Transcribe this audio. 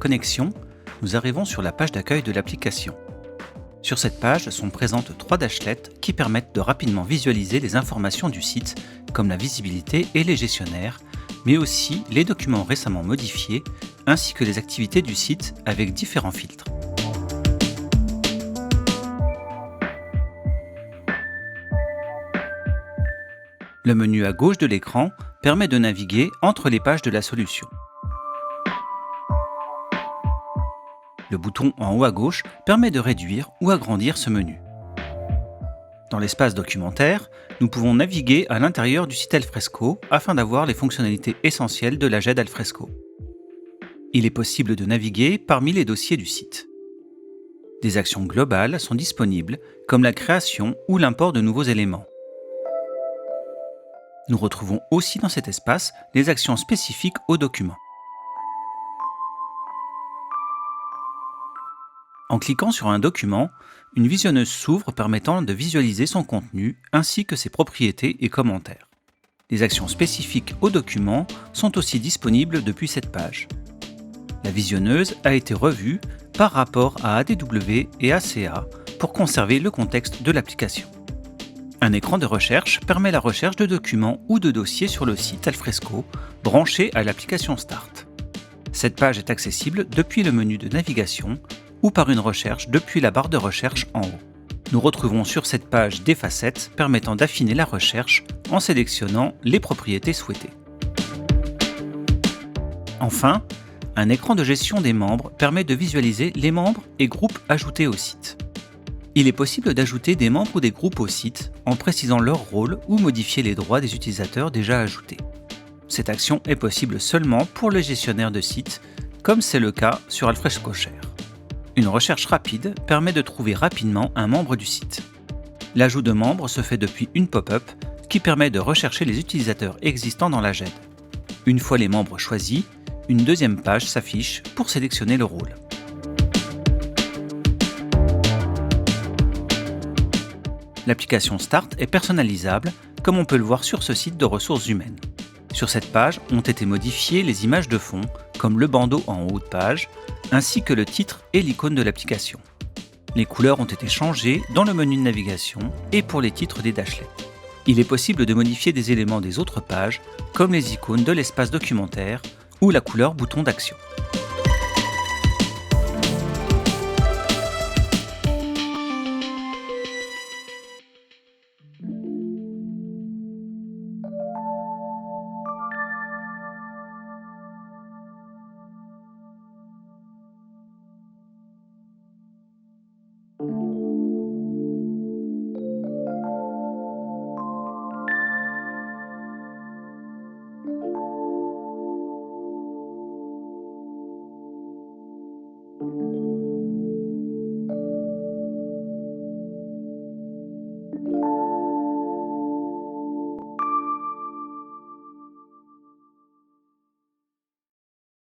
connexion, nous arrivons sur la page d'accueil de l'application. Sur cette page sont présentes 3 dashlettes qui permettent de rapidement visualiser les informations du site, comme la visibilité et les gestionnaires, mais aussi les documents récemment modifiés, ainsi que les activités du site avec différents filtres. Le menu à gauche de l'écran permet de naviguer entre les pages de la solution. Le bouton en haut à gauche permet de réduire ou agrandir ce menu. Dans l'espace documentaire, nous pouvons naviguer à l'intérieur du site Alfresco afin d'avoir les fonctionnalités essentielles de la GED Alfresco. Il est possible de naviguer parmi les dossiers du site. Des actions globales sont disponibles, comme la création ou l'import de nouveaux éléments. Nous retrouvons aussi dans cet espace les actions spécifiques au document. En cliquant sur un document, une visionneuse s'ouvre permettant de visualiser son contenu ainsi que ses propriétés et commentaires. Les actions spécifiques au document sont aussi disponibles depuis cette page. La visionneuse a été revue par rapport à ADW et ACA pour conserver le contexte de l'application. Un écran de recherche permet la recherche de documents ou de dossiers sur le site Alfresco branché à l'application Start. Cette page est accessible depuis le menu de navigation ou par une recherche depuis la barre de recherche en haut. Nous retrouvons sur cette page des facettes permettant d'affiner la recherche en sélectionnant les propriétés souhaitées. Enfin, un écran de gestion des membres permet de visualiser les membres et groupes ajoutés au site. Il est possible d'ajouter des membres ou des groupes au site en précisant leur rôle ou modifier les droits des utilisateurs déjà ajoutés. Cette action est possible seulement pour les gestionnaires de sites, comme c'est le cas sur Alfresco Share. Une recherche rapide permet de trouver rapidement un membre du site. L'ajout de membres se fait depuis une pop-up qui permet de rechercher les utilisateurs existants dans la GED. Une fois les membres choisis, une deuxième page s'affiche pour sélectionner le rôle. L'application Start est personnalisable, comme on peut le voir sur ce site de ressources humaines. Sur cette page ont été modifiées les images de fond, comme le bandeau en haut de page, ainsi que le titre et l'icône de l'application. Les couleurs ont été changées dans le menu de navigation et pour les titres des dashlets. Il est possible de modifier des éléments des autres pages, comme les icônes de l'espace documentaire ou la couleur bouton d'action.